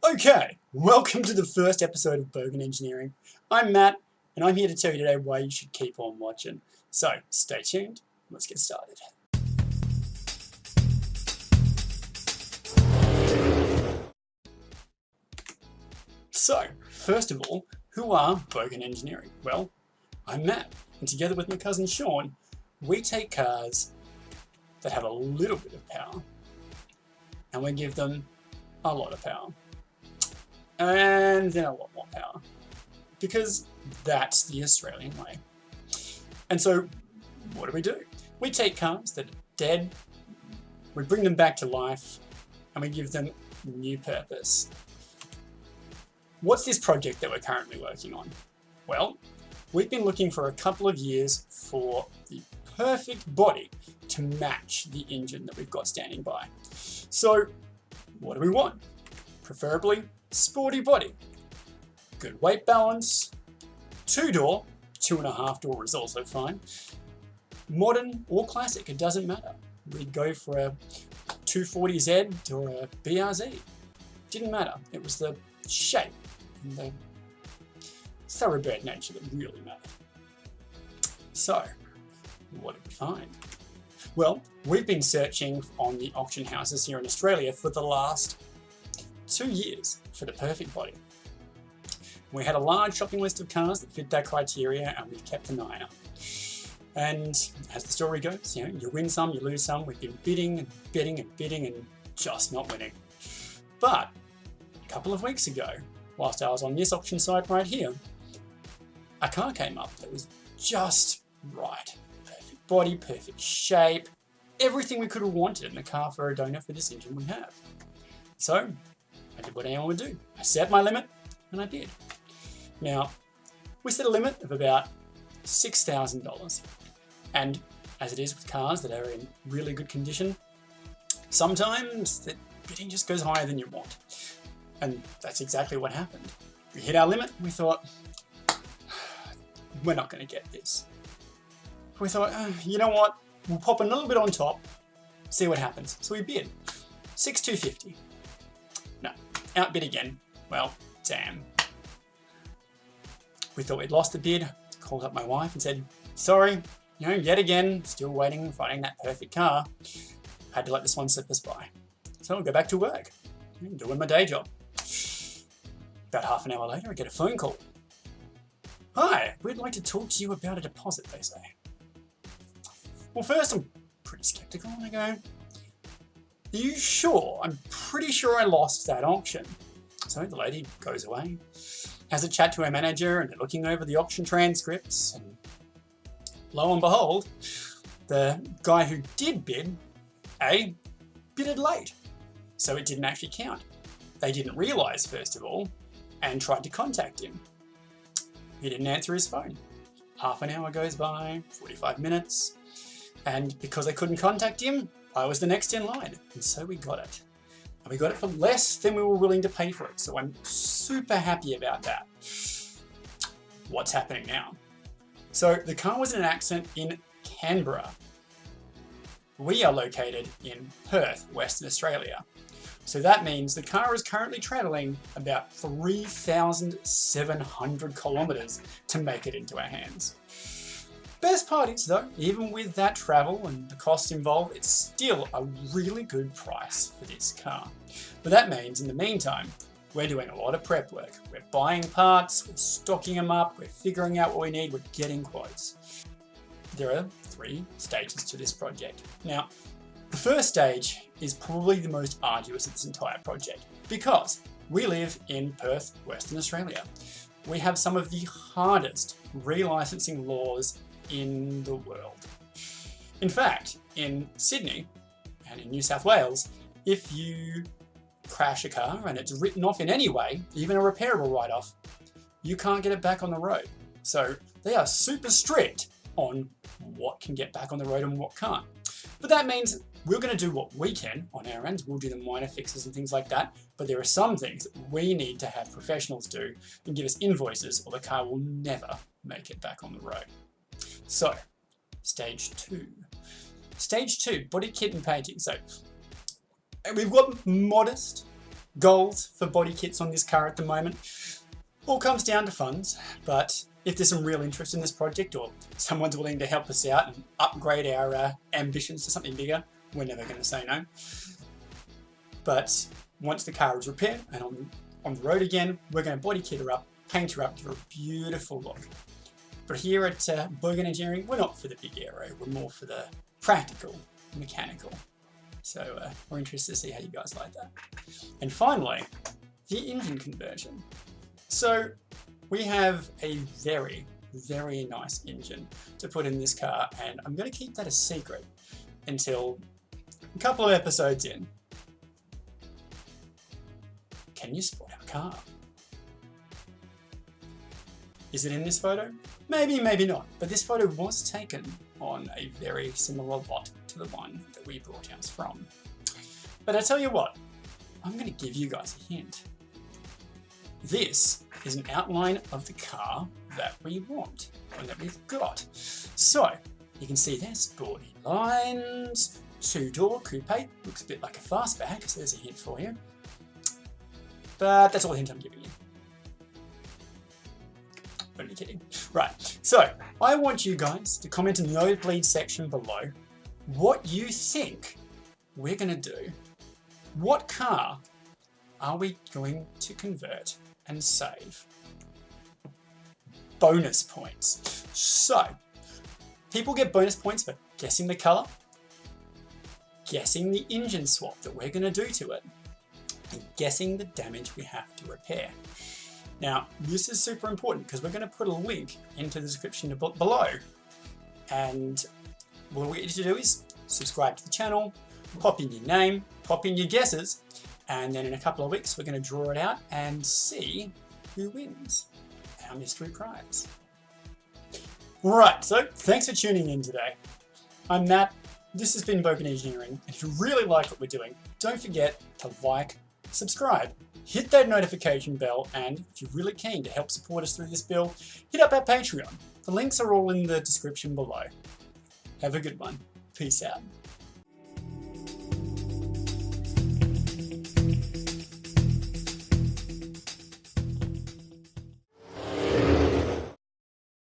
Okay, welcome to the first episode of Bogan Engineering. I'm Matt, and I'm here to tell you today why you should keep on watching. So, stay tuned, let's get started. So, first of all, who are Bogan Engineering? Well, I'm Matt, and together with my cousin Sean, we take cars that have a little bit of power, and we give them a lot of power. And then a lot more power, because that's the Australian way. And so, what do? We take cars that are dead, we bring them back to life, and we give them new purpose. What's this project that we're currently working on? Well, we've been looking for a couple of years for the perfect body to match the engine that we've got standing by. So, what do we want? Preferably sporty body, good weight balance, 2-door, 2.5-door is also fine, modern or classic, it doesn't matter. We'd go for a 240Z or a BRZ, didn't matter, it was the shape and the thoroughbred nature that really mattered. So, what did we find? Well, we've been searching on the auction houses here in Australia for the last 2 years for the perfect body. We had a large shopping list of cars that fit that criteria, and we kept an eye out. And as the story goes, you win some, you lose some. We've been bidding and bidding and bidding and just not winning. But a couple of weeks ago, whilst I was on this auction site right here, a car came up that was just right. Perfect body, perfect shape, everything we could have wanted in a car for a donor for this engine we have. So, I did what anyone would do. I set my limit, and I did. Now, we set a limit of about $6,000. And as it is with cars that are in really good condition, sometimes the bidding just goes higher than you want. And that's exactly what happened. We hit our limit, we thought, we're not going to get this. We thought, you know what, we'll pop a little bit on top, see what happens. So we bid, $6,250. No, outbid again. Well, damn. We thought we'd lost the bid, called up my wife and said, sorry, yet again, still waiting, finding that perfect car. Had to let this one slip us by. So I'll go back to work, doing my day job. About half an hour later, I get a phone call. Hi, we'd like to talk to you about a deposit, they say. Well, first I'm pretty skeptical, and I go, are you sure? I'm pretty sure I lost that auction. So the lady goes away, has a chat to her manager, and they're looking over the auction transcripts, and lo and behold, the guy who did bid, bidded late. So it didn't actually count. They didn't realise, first of all, and tried to contact him. He didn't answer his phone. Half an hour goes by, 45 minutes, and because I couldn't contact him, I was the next in line, and so we got it. And we got it for less than we were willing to pay for it, so I'm super happy about that. What's happening now? So the car was in an accident in Canberra. We are located in Perth, Western Australia. So that means the car is currently travelling about 3,700 kilometres to make it into our hands. Best part is though, even with that travel and the costs involved, it's still a really good price for this car. But that means in the meantime, we're doing a lot of prep work. We're buying parts, we're stocking them up, we're figuring out what we need, we're getting quotes. There are 3 stages to this project. Now, the first stage is probably the most arduous of this entire project because we live in Perth, Western Australia. We have some of the hardest relicensing laws in the world. In fact, in Sydney and in New South Wales, if you crash a car and it's written off in any way, even a repairable write-off, you can't get it back on the road. So they are super strict on what can get back on the road and what can't. But that means we're going to do what we can on our end. We'll do the minor fixes and things like that. But there are some things that we need to have professionals do and give us invoices, or the car will never make it back on the road. So, stage 2. Stage 2, body kit and painting. So, we've got modest goals for body kits on this car at the moment. All comes down to funds, but if there's some real interest in this project or someone's willing to help us out and upgrade our ambitions to something bigger, we're never going to say no. But once the car is repaired and on the road again, we're going to body kit her up, paint her up to a beautiful look. But here at Bogan Engineering, we're not for the big aero, we're more for the practical, mechanical. So we're interested to see how you guys like that. And finally, the engine conversion. So we have a very, very nice engine to put in this car, and I'm going to keep that a secret until a couple of episodes in. Can you spot our car? Is it in this photo? Maybe, maybe not. But this photo was taken on a very similar lot to the one that we brought ours from. But I tell you what, I'm going to give you guys a hint. This is an outline of the car that we want, and that we've got. So, you can see there's sporty lines, two-door coupe, looks a bit like a fastback, so there's a hint for you. But that's all the hint I'm giving you. Only kidding. Right, so I want you guys to comment in the nosebleed section below what you think we're going to do. What car are we going to convert and save? Bonus points. So, people get bonus points for guessing the colour, guessing the engine swap that we're going to do to it, and guessing the damage we have to repair. Now, this is super important because we're going to put a link into the description below. And what we need to do is subscribe to the channel, pop in your name, pop in your guesses, and then in a couple of weeks we're going to draw it out and see who wins our mystery prize. Right, so thanks for tuning in today. I'm Matt, this has been Bogan Engineering. If you really like what we're doing, don't forget to like, subscribe, hit that notification bell, and if you're really keen to help support us through this build, hit up our Patreon. The links are all in the description below. Have a good one. Peace out.